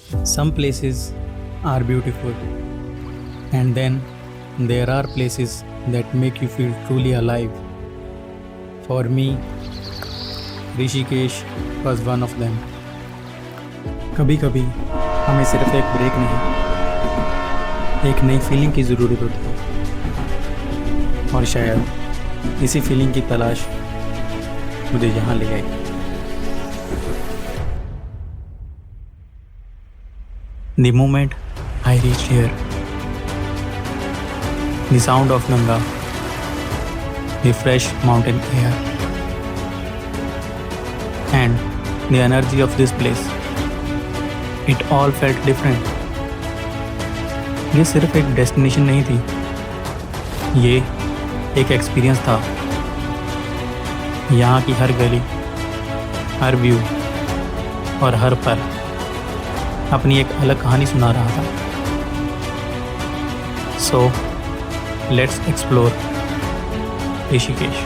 Some places are beautiful, and then there are places that make you feel truly alive. For me, Rishikesh was one of them. कभी कभी हमें सिर्फ एक break नहीं, एक नई फीलिंग की ज़रूरत होती है, और शायद इसी फीलिंग की तलाश मुझे यहाँ ले आई। The moment I reached here, the sound of Ganga, the fresh mountain air, and the energy of this place, it all felt different. ये सिर्फ एक डेस्टिनेशन नहीं थी, ये एक एक्सपीरियंस था। यहाँ की हर गली, हर व्यू और हर पल अपनी एक अलग कहानी सुना रहा था। So let's explore Rishikesh.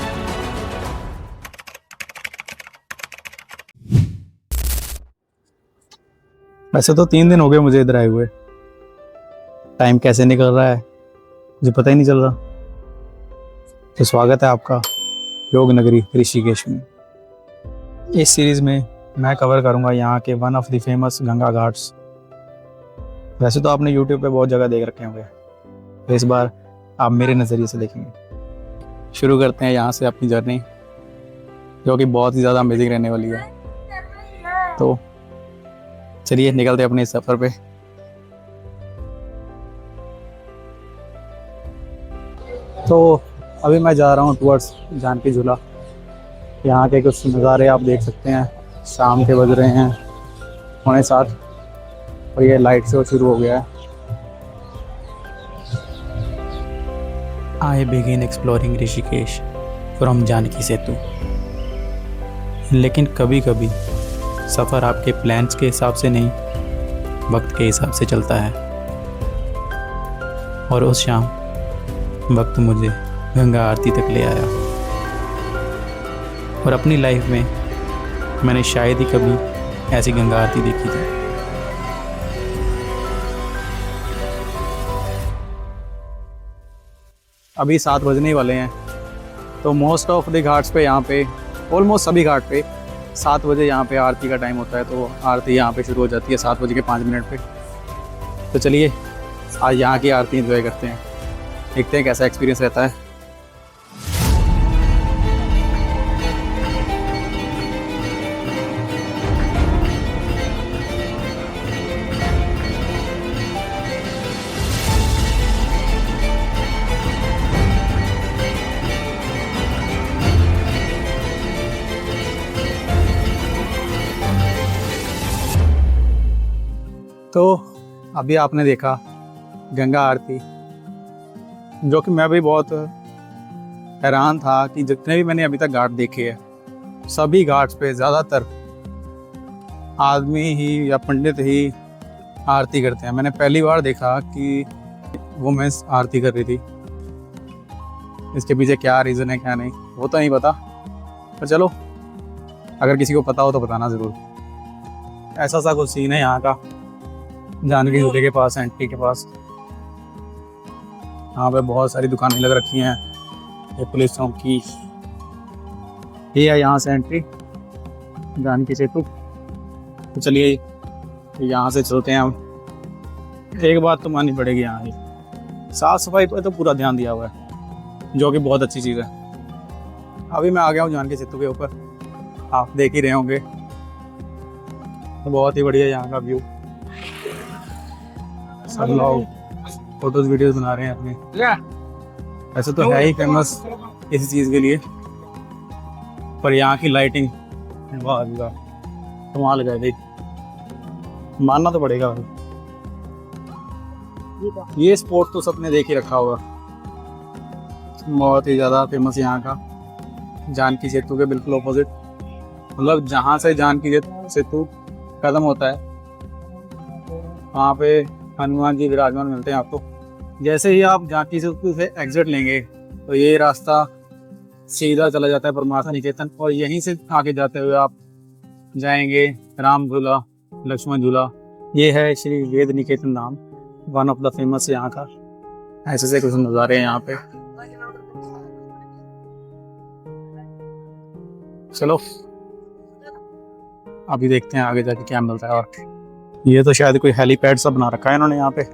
वैसे तो 3 दिन हो गए मुझे इधर आए हुए। टाइम कैसे निकल रहा है मुझे पता ही नहीं चल रहा। तो स्वागत है आपका योग नगरी ऋषिकेश में। इस सीरीज में मैं कवर करूंगा यहाँ के one of the famous Ganga Ghats. वैसे तो आपने यूट्यूब पे बहुत जगह देख रखे होंगे, तो इस बार आप मेरे नज़रिए से देखेंगे। शुरू करते हैं यहाँ से अपनी जर्नी, जो कि बहुत ही ज़्यादा अमेजिंग रहने वाली है। तो चलिए निकलते हैं अपने इस सफ़र पे। तो अभी मैं जा रहा हूँ टुवर्ड्स जानकी झूला। यहाँ के कुछ नज़ारे आप देख सकते हैं। शाम के बज रहे हैं 7:15 और ये लाइट शो शुरू हो गया है। I begin exploring Rishikesh from Janaki Setu. लेकिन कभी कभी सफ़र आपके प्लान्स के हिसाब से नहीं, वक्त के हिसाब से चलता है। और उस शाम वक्त मुझे गंगा आरती तक ले आया। और अपनी लाइफ में मैंने शायद ही कभी ऐसी गंगा आरती देखी थी। अभी 7 बजने ही वाले हैं। तो मोस्ट ऑफ द घाट्स पे, यहाँ पे ऑलमोस्ट सभी घाट पे 7 बजे यहाँ पे आरती का टाइम होता है। तो आरती यहाँ पे शुरू हो जाती है 7:05 पे। तो चलिए आज यहाँ की आरती एंजॉय करते हैं, देखते हैं कैसा एक्सपीरियंस रहता है। तो अभी आपने देखा गंगा आरती, जो कि मैं भी बहुत हैरान था कि जितने भी मैंने अभी तक घाट देखे हैं, सभी घाट्स पे ज़्यादातर आदमी ही या पंडित ही आरती करते हैं। मैंने पहली बार देखा कि वुमेन्स आरती कर रही थी। इसके पीछे क्या रीज़न है क्या नहीं वो तो नहीं पता, पर चलो अगर किसी को पता हो तो बताना ज़रूर। ऐसा सा कुछ सीन है यहाँ का जानकी झूले के पास, एंट्री के पास। यहाँ पे बहुत सारी दुकानें लग रखी हैं। ये पुलिस चौकी, ये है यहाँ से एंट्री जानकी सेतु। तो चलिए यहाँ से चलते हैं हम। एक बात तो माननी पड़ेगी, यहाँ की साफ सफाई पर तो पूरा ध्यान दिया हुआ है, जो कि बहुत अच्छी चीज़ है। अभी मैं आ गया हूँ जानकी सेतु के ऊपर, आप देख ही रहे होंगे। तो बहुत ही बढ़िया यहाँ का व्यू। सब लोग फोटोज वीडियोस बना रहे हैं अपने। ऐसे तो है ही फेमस इसी चीज़ के लिए, पर यहाँ की लाइटिंग कमाल लगा भाई, मानना तो पड़ेगा भाई। ये स्पॉट तो सबने देख ही रखा होगा, बहुत ही ज़्यादा फेमस यहाँ का। जानकी सेतु के बिल्कुल ऑपोजिट, मतलब जहाँ से जानकी सेतु खत्म होता है वहाँ पे हनुमान जी विराजमान मिलते हैं आपको। जैसे ही आप जानकी सेतु से एग्जिट लेंगे तो ये रास्ता सीधा चला जाता है परमार्थ निकेतन, और यहीं से आगे जाते हुए आप जाएंगे राम झूला, लक्ष्मण झूला ये है श्री वेद निकेतन धाम, वन ऑफ द फेमस यहाँ का। ऐसे से कुछ नज़ारे हैं यहाँ पे। चलो अभी देखते हैं आगे जाके क्या मिलता है। और ये तो शायद कोई हेलीपैड सा बना रखा है इन्होंने यहाँ पे।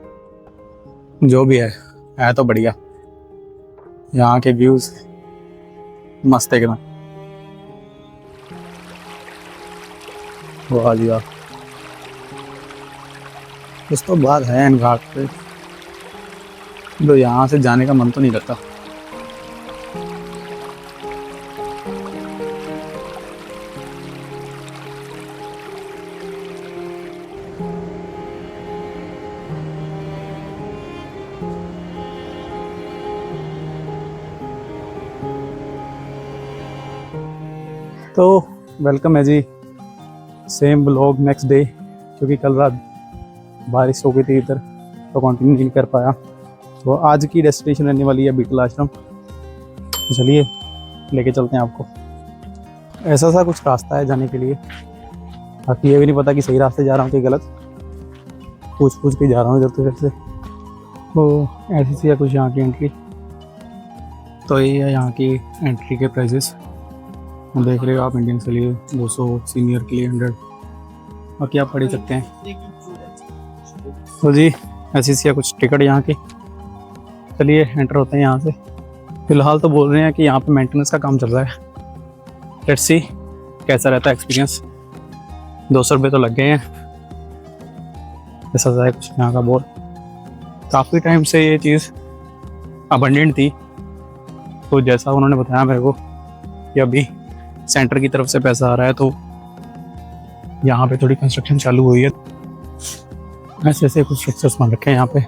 जो भी है तो बढ़िया। यहाँ के व्यूज मस्त एकदम। वाह जी वाह। कुछ तो बात है इन घाट पे, तो यहाँ से जाने का मन तो नहीं करता। तो वेलकम है जी, सेम ब्लॉग नेक्स्ट डे, क्योंकि कल रात बारिश हो गई थी इधर तो कंटिन्यू नहीं कर पाया। तो आज की डेस्टिनेशन रहने वाली है बीटल आश्रम। चलिए लेके चलते हैं आपको। ऐसा सा कुछ रास्ता है जाने के लिए, बाकी ये भी नहीं पता कि सही रास्ते जा रहा हूँ कि गलत। पूछ के जा रहा हूँ इधर से फिर से। तो ऐसी सी है कुछ यहाँ की एंट्री। तो ये है यहाँ की एंट्री के प्राइजेस, देख रहे हो आप। इंडियन के लिए 200, सीनियर के लिए 100, बाकी आप पढ़ ही सकते हैं। तो जी ऐसी सी है कुछ टिकट यहाँ की। चलिए एंटर होते हैं यहाँ से। फिलहाल तो बोल रहे हैं कि यहाँ पे मेंटेनेंस का काम चल रहा है। लेट्स सी कैसा रहता है एक्सपीरियंस। 200 रुपये तो लग गए हैं। ऐसा है कुछ यहाँ का बोर्ड। काफ़ी टाइम से ये चीज़ अबंडेंट थी, तो जैसा उन्होंने बताया मेरे को कि अभी सेंटर की तरफ से पैसा आ रहा है, तो यहाँ पे थोड़ी कंस्ट्रक्शन चालू हुई है। ऐसे ऐसे कुछ स्ट्रक्चर्स बन रखे हैं यहाँ पे।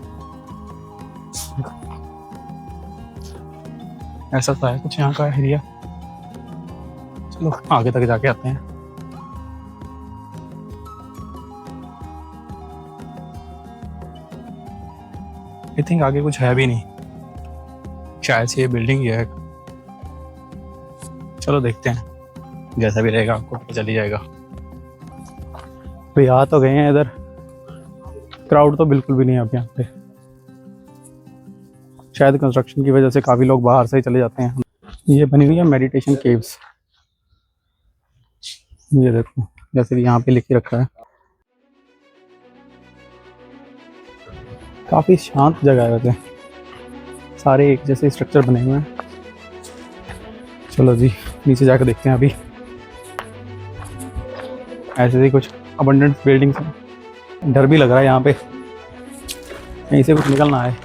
ऐसा सा है कुछ यहाँ का एरिया। चलो आगे तक जाके आते हैं। आई थिंक आगे कुछ है भी नहीं, शायद से ये बिल्डिंग ही है। चलो देखते हैं, जैसा भी रहेगा आपको पता चल ही जाएगा। तो यहाँ तो गए हैं, इधर क्राउड तो बिल्कुल भी नहीं है अब यहाँ पे। शायद कंस्ट्रक्शन की वजह से काफ़ी लोग बाहर से ही चले जाते हैं। ये बनी हुई है मेडिटेशन केव्स। ये देखो जैसे कि यहाँ पे लिख के रखा है। काफ़ी शांत जगह है वैसे, सारे एक जैसे स्ट्रक्चर बने हुए हैं। चलो जी नीचे जाकर देखते हैं। अभी ऐसे ही कुछ अबंडेंट बिल्डिंग्स हैं। डर भी लग रहा है यहाँ पे कहीं से कुछ निकलना है।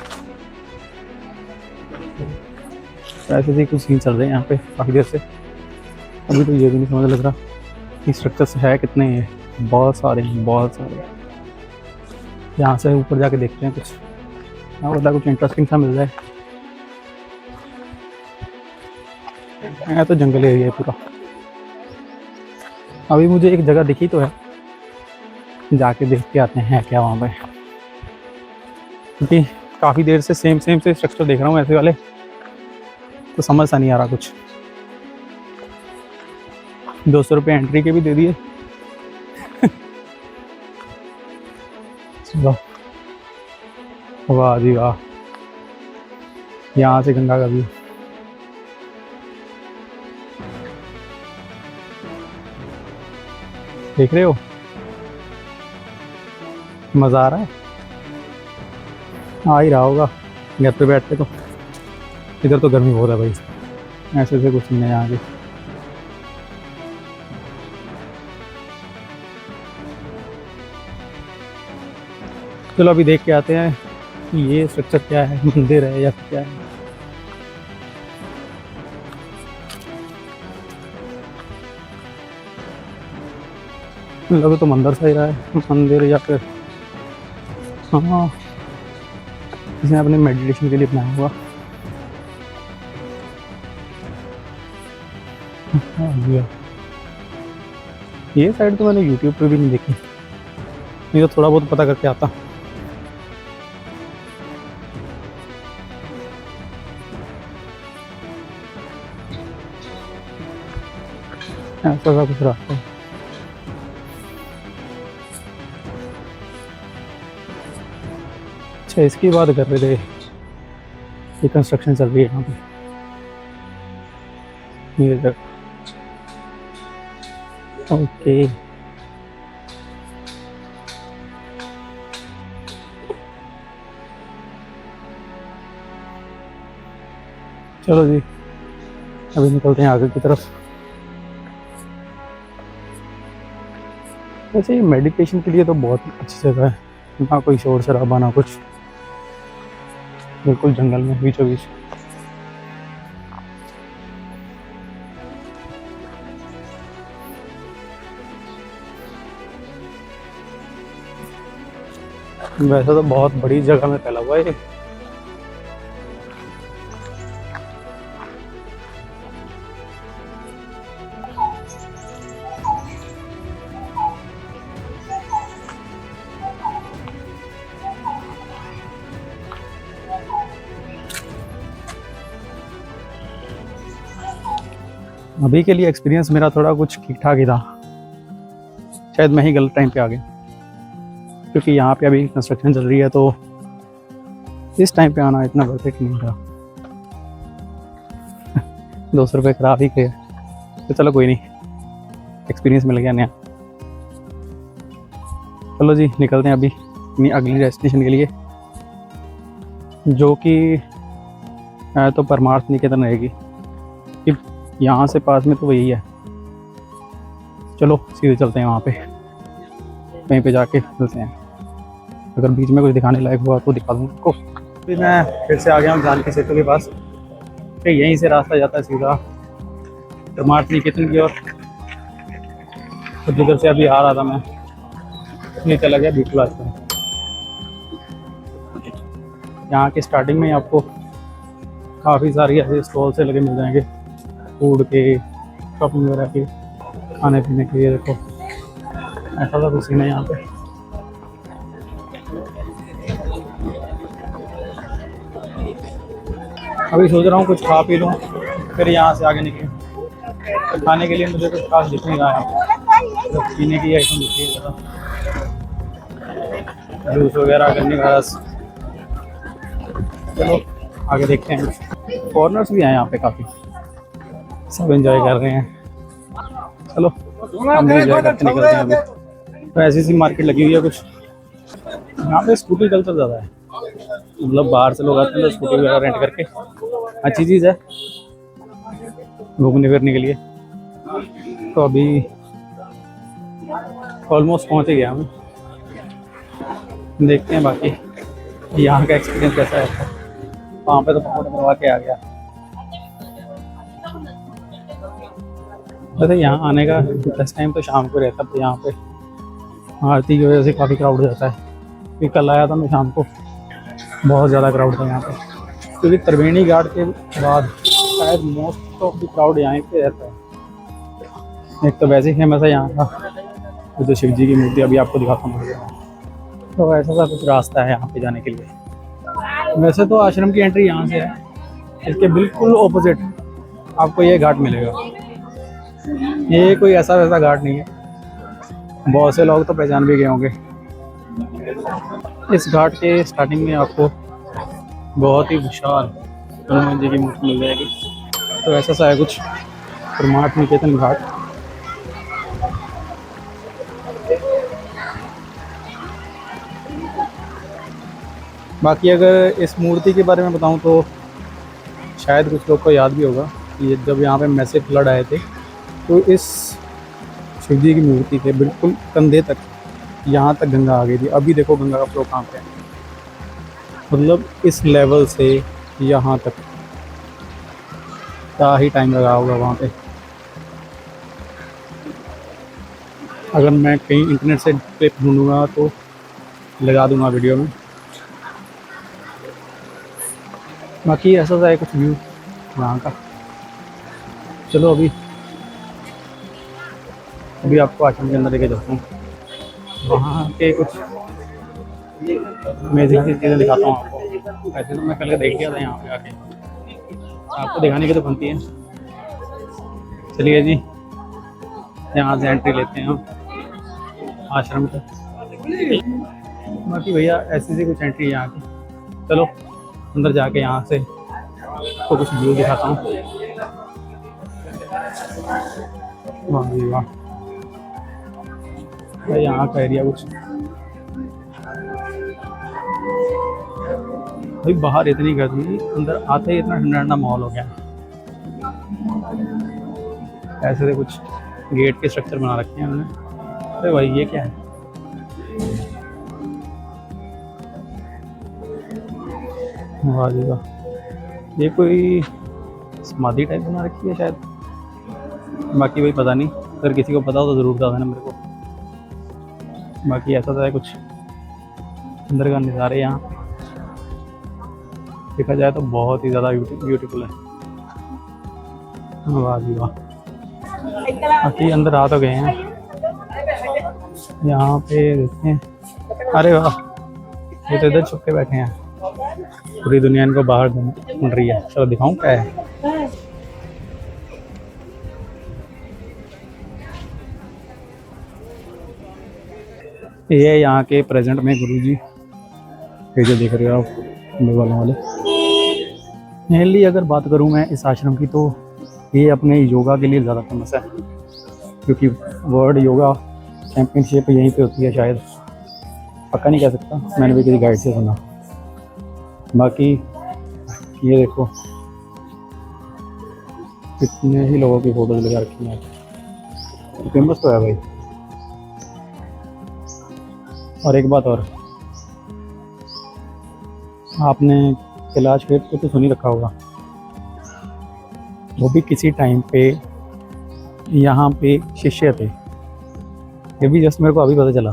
ऐसे ही कुछ सीन चल रहे हैं यहाँ पे काफ़ी देर से। अभी तो ये भी नहीं समझ लग रहा कि स्ट्रक्चर्स है कितने हैं। बहुत सारे। यहाँ से ऊपर जाके देखते हैं कुछ यहाँ पता कुछ इंटरेस्टिंग सा मिल जाए। तो जंगल एरिया है पूरा। अभी मुझे एक जगह दिखी तो है, जाके देख के आते हैं क्या वहाँ पे, क्योंकि काफ़ी देर से सेम से स्ट्रक्चर देख रहा हूँ ऐसे वाले, तो समझ सा नहीं आ रहा कुछ। 200 रुपये एंट्री के भी दे दिए। चलो वाह जी वाह। यहाँ से गंगा का व्यू देख रहे हो, मज़ा आ रहा है। आ ही रहा होगा घर पे बैठते तो। इधर तो गर्मी बहुत है भाई। ऐसे से कुछ नहीं है यहाँ के। चलो अभी देख के आते हैं कि ये स्ट्रक्चर क्या है, मंदिर है या क्या है। लगे तो मंदिर सा ही रहा है, मंदिर या फिर हाँ इसने अपने मेडिटेशन के लिए बनाया हुआ। ये साइड तो मैंने यूट्यूब पे भी नहीं देखी, नहीं तो थोड़ा बहुत पता करके आता। ऐसा सा कुछ रास्ता है। अच्छा, इसकी बात कर रहे थे, ये कंस्ट्रक्शन चल रही है यहाँ पे ये जगह। ओके, चलो जी, अभी निकलते हैं आगे की तरफ। वैसे ये मेडिटेशन के लिए तो बहुत अच्छी जगह है, ना कोई शोर शराबा ना कुछ, बिल्कुल जंगल में बीचों बीच। वैसे तो बहुत बड़ी जगह में फैला हुआ है ये। अभी के लिए एक्सपीरियंस मेरा थोड़ा कुछ ठीक ठाक ही था, शायद मैं ही गलत टाइम पे आ गया, क्योंकि यहाँ पे अभी कंस्ट्रक्शन चल रही है, तो इस टाइम पे आना इतना परफेक्ट नहीं था। 200 रुपये खराब ही गए, तो चलो कोई नहीं, एक्सपीरियंस मिल गया नया। चलो जी, निकलते हैं अभी अपनी अगली डेस्टिनेशन के लिए, जो कि तो परमार्थ निकेतन रहेगी। कि यहाँ से पास में तो वही है, चलो सीधे चलते हैं वहाँ पे, कहीं पे जाके मिलते हैं। अगर बीच में कुछ दिखाने लायक हुआ तो दिखा दूँगा आपको। फिर मैं फिर से आ गया हूँ जानकी सेतु के पास, फिर यहीं से रास्ता जाता है सीधा परमार्थ निकेतन की ओर। तो जिधर से अभी आ रहा था मैं, नहीं चला गया बिल्कुल रास्ता। यहाँ की स्टार्टिंग में आपको काफ़ी सारी ऐसे स्टॉल से लगे मिल जाएंगे, फूड के, शॉपिंग वगैरह के, खाने पीने के। ये देखो ऐसा सा कुछ सीन है यहाँ पे। अभी सोच रहा हूँ कुछ खा पी लूँ, फिर यहाँ से आगे निकलूँ। तो खाने के लिए मुझे कुछ खास दिख नहीं रहा है, तो पीने की आइटम दिख रही है, जूस वगैरह, गन्ने का रस। चलो आगे देखते हैं। फॉरेनर्स भी हैं यहाँ पे काफ़ी, सब एंजॉय कर रहे हैं। चलो हम भी एंजॉय करके निकलते हैं अभी। तो ऐसी सी मार्केट लगी हुई है कुछ, यहाँ पे स्कूटी कल्चर ज़्यादा है, मतलब बाहर से लोग आते हैं तो स्कूटी वगैरह रेंट करके, अच्छी चीज़ है घूमने फिरने के लिए। तो अभी ऑलमोस्ट पहुँच ही गया हमें, देखते हैं बाकी यहाँ का एक्सपीरियंस कैसा है। वहाँ पे तो पकौड़े बनवा के आ गया। वैसे यहाँ आने का बेस्ट टाइम तो शाम को रहता है, तो यहाँ पे आरती की वजह से काफ़ी क्राउड हो जाता है। क्योंकि कल आया था मैं शाम को, बहुत ज़्यादा क्राउड था यहाँ पे, क्योंकि त्रिवेणी घाट के बाद शायद मोस्ट ऑफ द क्राउड यहाँ पे रहता है। एक तो वैसे ही फेमस है यहाँ का जो शिव जी की मूर्ति, अभी आपको दिखाता हूँ। तो ऐसा सा कुछ रास्ता है यहाँ पे जाने के लिए। वैसे तो आश्रम की एंट्री यहाँ से है, इसके बिल्कुल ऑपोजिट आपको ये घाट मिलेगा। ये कोई ऐसा वैसा घाट नहीं है, बहुत से लोग तो पहचान भी गए होंगे। इस घाट के स्टार्टिंग में आपको बहुत ही विशाल हनुमान जी की मूर्ति मिल जाएगी। तो ऐसा सा है कुछ परमार्थ निकेतन घाट। बाकी अगर इस मूर्ति के बारे में बताऊं तो शायद कुछ लोग को याद भी होगा कि जब यहाँ पे मैसिव फ्लड आए थे, तो इस शिव जी की मूर्ति के बिल्कुल कंधे तक, यहाँ तक गंगा आ गई थी। अभी देखो गंगा का फ्लो कहाँ पे है, मतलब इस लेवल से यहाँ तक क्या ही टाइम लगा होगा वहाँ पे। अगर मैं कहीं इंटरनेट से क्लिप ढूंढूंगा तो लगा दूंगा वीडियो में। बाकी ऐसा सा है कुछ व्यू यहाँ का। चलो अभी आपको आश्रम के अंदर लेके जाता हूँ, वहाँ के कुछ अमेजिंग सी चीज़ें दिखाता हूँ आपको। ऐसे तो मैं कल देख लिया था यहाँ पे आके, आपको दिखाने की तो बनती है। चलिए जी, यहाँ से एंट्री लेते हैं हम आश्रम की। बाकी भैया ऐसी सी कुछ एंट्री है यहाँ की, चलो अंदर जाके यहाँ से तो कुछ व्यू दिखाता हूँ। वाह जी वाह, भाई यहाँ का एरिया कुछ, भाई बाहर इतनी गर्मी, अंदर आते ही इतना ठंडा ठंडा माहौल हो गया। ऐसे से कुछ गेट के स्ट्रक्चर बना रखे हैं उन्होंने। अरे भाई ये क्या है, वाह जी वाह, ये कोई समाधि टाइप बना रखी है शायद, बाकी भाई पता नहीं, अगर किसी को पता हो तो ज़रूर बता देना मेरे को। बाकी ऐसा तो है कुछ अंदर का नज़ारे यहाँ देखा जाए तो बहुत ही ज़्यादा ब्यूटीफुल है। वाह जी वाह, बाकी अंदर आ तो गए हैं, यहाँ पे देखते हैं। अरे वाह, ये तो इधर छुप के बैठे हैं, पूरी दुनिया इनको बाहर ढूंढ रही है। चलो दिखाऊं क्या है। ये यहाँ के प्रेजेंट में गुरुजी, ये जो देख रहे हो आप वालों वाले। मेनली अगर बात करूँ मैं इस आश्रम की, तो ये अपने योगा के लिए ज़्यादा फेमस है, क्योंकि वर्ल्ड योगा चैम्पियनशिप यहीं पे होती है शायद, पक्का नहीं कह सकता, मैंने भी किसी गाइड से सुना। बाकी ये देखो कितने ही लोगों की फोटोज लगा रखी हैं, फेमस तो है भाई। और एक बात और, आपने कैलाश खेत को तो सुन ही रखा होगा, वो भी किसी टाइम पे यहाँ पे शिष्य थे। ये भी जस्ट मेरे को अभी पता चला,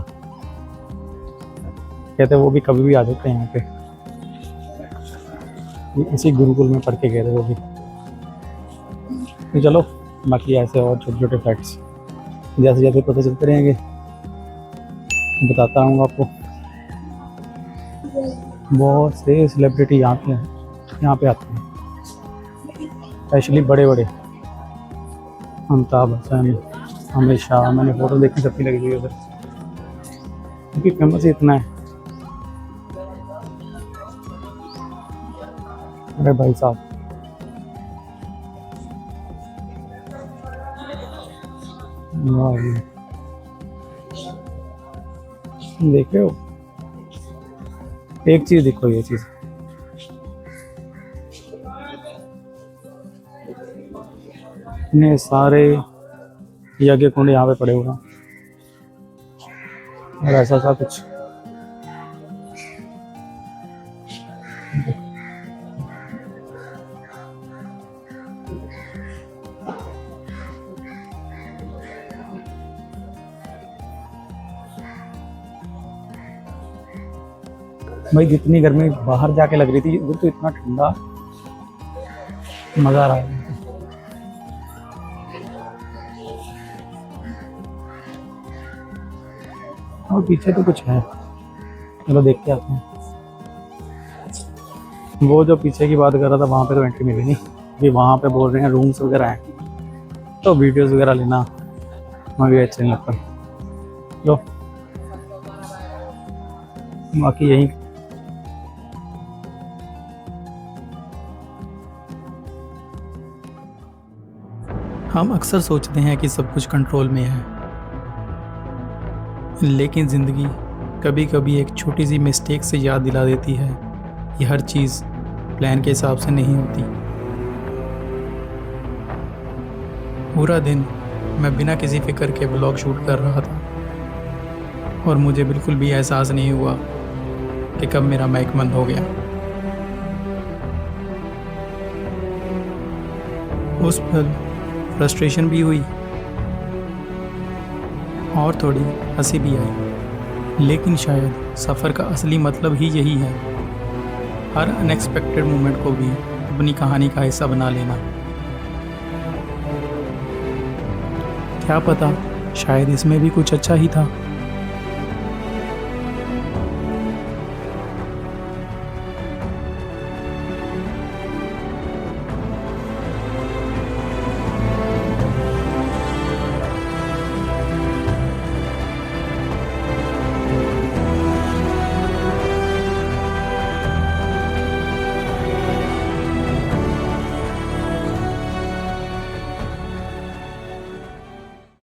कहते वो भी कभी भी आ जाते हैं यहाँ पे, इसी गुरुकुल में पढ़ के गए थे वो भी। तो चलो बाकी ऐसे और छोटे छोटे फैक्ट्स जैसे जैसे पता चलते रहेंगे बताता हूँ आपको। बहुत से सेलिब्रिटी यहाँ पे आते हैं, स्पेशली बड़े बड़े, अमिताभ बच्चन, अमित शाह, मैंने फोटो देखी सबकी लगी हुई उधर, क्योंकि फेमस ही इतना है। अरे भाई साहब, देख रहे हो, एक चीज देखो, ये चीज इतने सारे यज्ञ कुंड यहाँ पे पड़े हुए हैं, और ऐसा सा कुछ भाई, जितनी गर्मी बाहर जाके लग रही थी, इधर तो इतना ठंडा, मजा आ रहा है। और पीछे तो कुछ है, चलो देख के आते हैं। वो जो पीछे की बात कर रहा था, वहाँ पे तो एंट्री मिली नहीं, कि वहाँ पे बोल रहे हैं रूम्स वगैरह हैं, तो वीडियोस वगैरह लेना वहाँ भी अच्छा नहीं लगता। लो बाकी यही हम अक्सर सोचते हैं कि सब कुछ कंट्रोल में है, लेकिन ज़िंदगी कभी कभी एक छोटी सी मिस्टेक से याद दिला देती है कि हर चीज़ प्लान के हिसाब से नहीं होती। पूरा दिन मैं बिना किसी फिक्र के ब्लॉग शूट कर रहा था, और मुझे बिल्कुल भी एहसास नहीं हुआ कि कब मेरा माइक बंद हो गया। उस पल फ्रस्ट्रेशन भी हुई और थोड़ी हंसी भी आई, लेकिन शायद सफ़र का असली मतलब ही यही है, हर अनएक्सपेक्टेड मोमेंट को भी अपनी कहानी का हिस्सा बना लेना। क्या पता शायद इसमें भी कुछ अच्छा ही था।